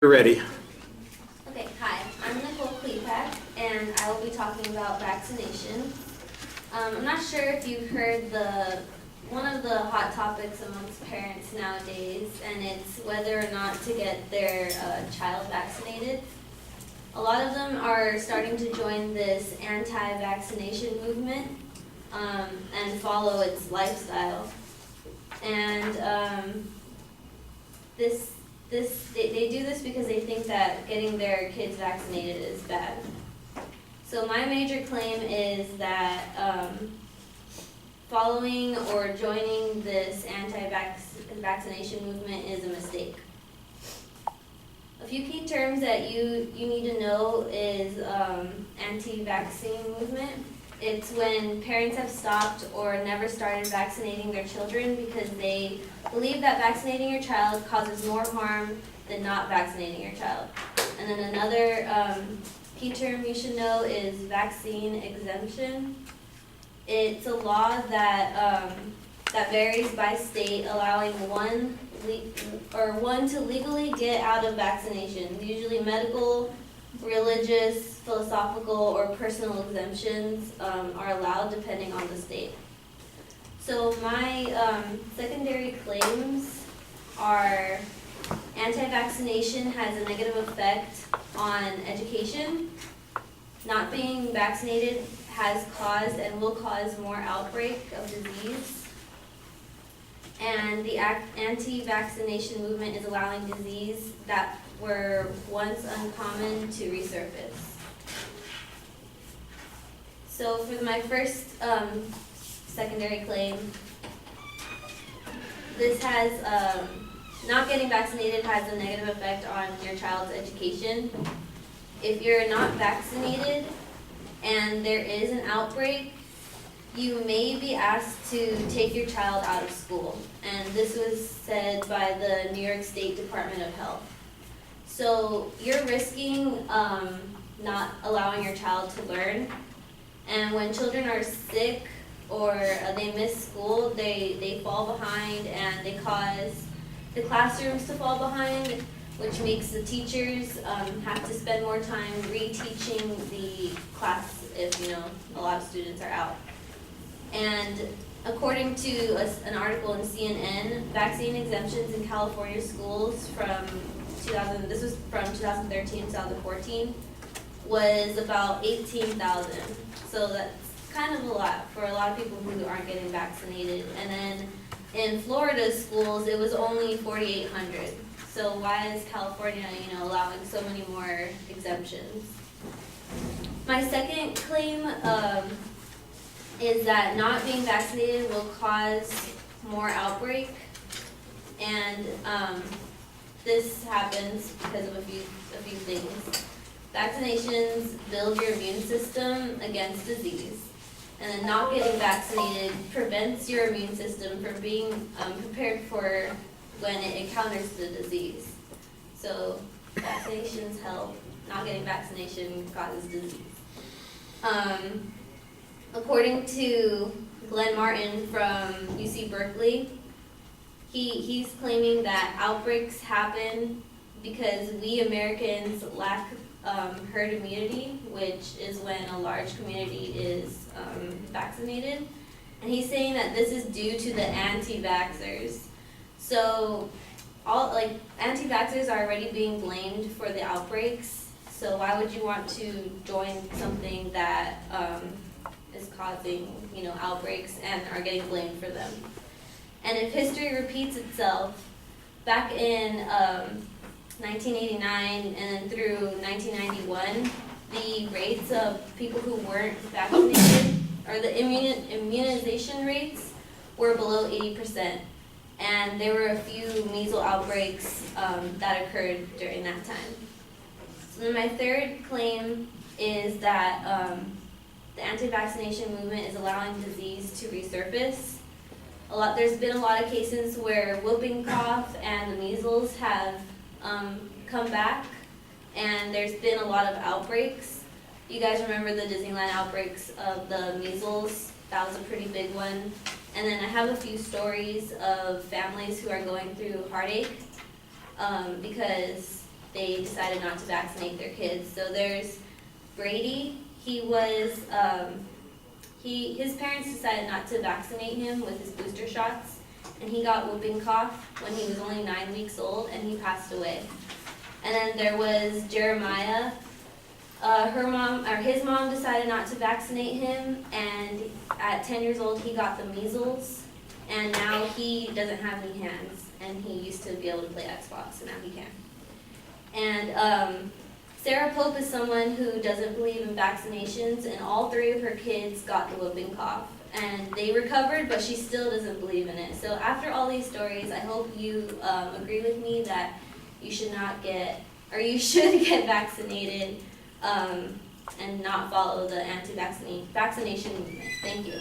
You're ready. Okay, hi, I'm Nicole COF, and I will be talking about vaccination. I'm not sure if you've heard one of the hot topics amongst parents nowadays, and it's whether or not to get their child vaccinated. A lot of them are starting to join this anti-vaccination movement and follow its lifestyle. And they do this because they think that getting their kids vaccinated is bad. So my major claim is that following or joining this anti-vaccination movement is a mistake. A few key terms that you need to know is anti-vaccine movement. It's when parents have stopped or never started vaccinating their children because they believe that vaccinating your child causes more harm than not vaccinating your child. And then another key term you should know is vaccine exemption. It's a law that varies by state, allowing one to legally get out of vaccinations. Usually medical, religious, philosophical, or personal exemptions are allowed depending on the state. So my secondary claims are anti-vaccination has a negative effect on education. Not being vaccinated has caused and will cause more outbreak of disease. And the anti-vaccination movement is allowing disease that were once uncommon to resurface. So for my first secondary claim, this has, not getting vaccinated has a negative effect on your child's education. If you're not vaccinated and there is an outbreak, you may be asked to take your child out of school. And this was said by the New York State Department of Health. So you're risking not allowing your child to learn. And when children are sick or they miss school, they fall behind and they cause the classrooms to fall behind, which makes the teachers have to spend more time reteaching the class if a lot of students are out. And according to an article in CNN, vaccine exemptions in California schools from 2013 to 2014 was about 18,000. So that's kind of a lot for a lot of people who aren't getting vaccinated. And then in Florida schools, it was only 4,800. So why is California, allowing so many more exemptions? My second claim is that not being vaccinated will cause more outbreak, and this happens because of a few things. Vaccinations build your immune system against disease, and then not getting vaccinated prevents your immune system from being prepared for when it encounters the disease. So vaccinations help, not getting vaccination causes disease. According to Glenn Martin from UC Berkeley, he's claiming that outbreaks happen because we Americans lack herd immunity, which is when a large community is vaccinated. And he's saying that this is due to the anti-vaxxers. So anti-vaxxers are already being blamed for the outbreaks. So why would you want to join something that is causing, outbreaks and are getting blamed for them? And if history repeats itself, back in 1989 and then through 1991, the rates of people who weren't vaccinated, or the immunization rates, were below 80%. And there were a few measles outbreaks that occurred during that time. So then my third claim is that the anti-vaccination movement is allowing disease to resurface. There's been a lot of cases where whooping cough and the measles have come back, and there's been a lot of outbreaks. You guys remember the Disneyland outbreaks of the measles? That was a pretty big one. And then I have a few stories of families who are going through heartache because they decided not to vaccinate their kids. So there's Brady. He was, his parents decided not to vaccinate him with his booster shots, and he got whooping cough when he was only 9 weeks old, and he passed away. And then there was Jeremiah. His mom decided not to vaccinate him, and at 10 years old he got the measles, and now he doesn't have any hands, and he used to be able to play Xbox, and now he can. And Sarah Pope is someone who doesn't believe in vaccinations, and all 3 of her kids got the whooping cough, and they recovered, but she still doesn't believe in it. So after all these stories, I hope you agree with me that you should not get, or you should get vaccinated, and not follow the anti-vaccination movement. Thank you.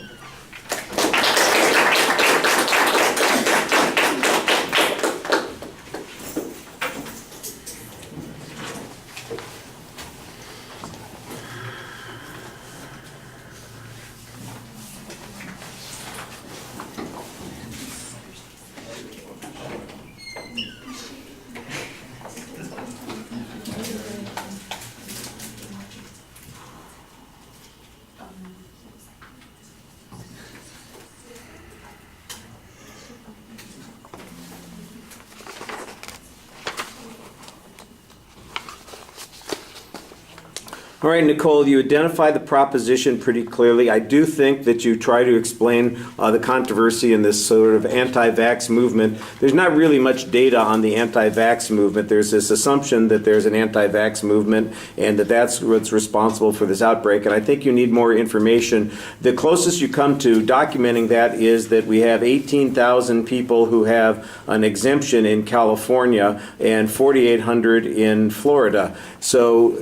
All right, Nicole, you identify the proposition pretty clearly. I do think that you try to explain the controversy in this sort of anti-vax movement. There's not really much data on the anti-vax movement. There's this assumption that there's an anti-vax movement and that that's what's responsible for this outbreak, and I think you need more information. The closest you come to documenting that is that we have 18,000 people who have an exemption in California and 4,800 in Florida. So,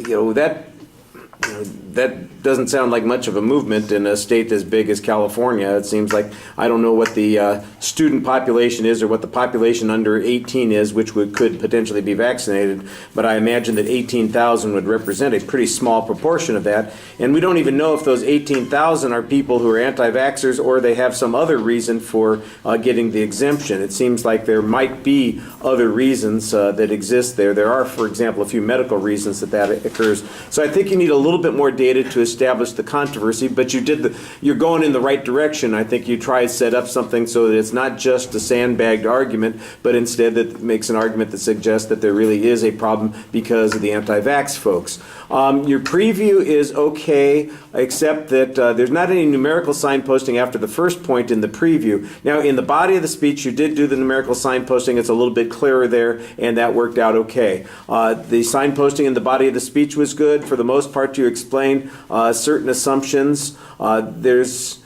that doesn't sound like much of a movement in a state as big as California. It seems like, I don't know what the student population is or what the population under 18 is, which could potentially be vaccinated, but I imagine that 18,000 would represent a pretty small proportion of that. And we don't even know if those 18,000 are people who are anti-vaxxers or they have some other reason for getting the exemption. It seems like there might be other reasons that exist there. There are, for example, a few medical reasons that occurs. So I think you need a little bit more data to establish the controversy, but you're going in the right direction. I think you try to set up something so that it's not just a sandbagged argument, but instead that makes an argument that suggests that there really is a problem because of the anti-vax folks. Your preview is okay, except that there's not any numerical signposting after the first point in the preview. Now, in the body of the speech, you did do the numerical signposting. It's a little bit clearer there, and that worked out okay. The signposting in the body of the speech was good. For the most part, you explained certain assumptions. There's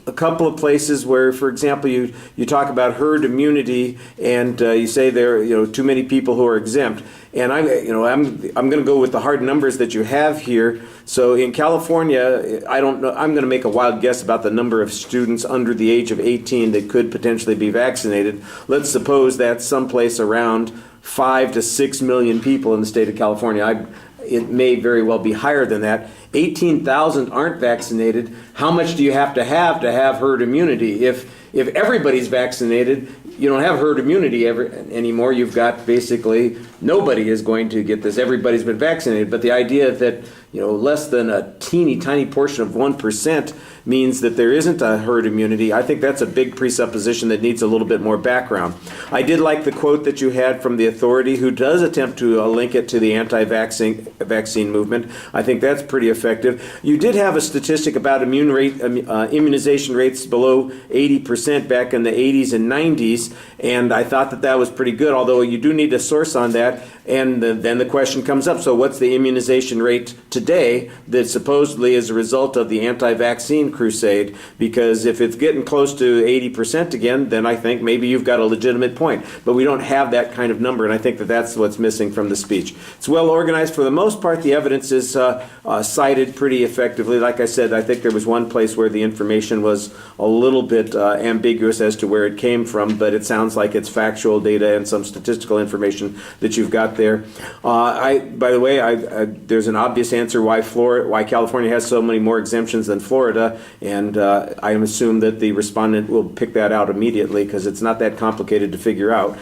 a couple of places where, for example, you talk about herd immunity, and you say there are too many people who are exempt. And I'm going to go with the hard numbers that you have here. So in California, I don't know. I'm going to make a wild guess about the number of students under the age of 18 that could potentially be vaccinated. Let's suppose that's someplace around 5 to 6 million people in the state of California. It may very well be higher than that. 18,000 aren't vaccinated. How much do you have to have herd immunity? If everybody's vaccinated, you don't have herd immunity anymore. You've got basically nobody is going to get this. Everybody's been vaccinated. But the idea that less than a teeny tiny portion of 1% means that there isn't a herd immunity, I think that's a big presupposition that needs a little bit more background. I did like the quote that you had from the authority who does attempt to link it to the anti-vaccine movement. I think that's pretty effective. You did have a statistic about immunization rates below 80% back in the 80s and 90s, and I thought that was pretty good, although you do need a source on that. And then the question comes up, so what's the immunization rate today that supposedly is a result of the anti-vaccine crusade? Because if it's getting close to 80% again, then I think maybe you've got a legitimate point. But we don't have that kind of number, and I think that that's what's missing from the speech. It's well organized for the most part. The evidence is cited pretty effectively. Like I said, I think there was one place where the information was a little bit ambiguous as to where it came from, but it sounds like it's factual data and some statistical information that you've got there. By the way, there's an obvious answer why California has so many more exemptions than Florida, and I assume that the respondent will pick that out immediately because it's not that complicated to figure out.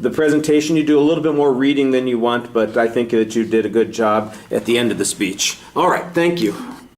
the presentation, you do a little bit more reading than you want, but I think that you did a good job at the end of the speech. All right, thank you.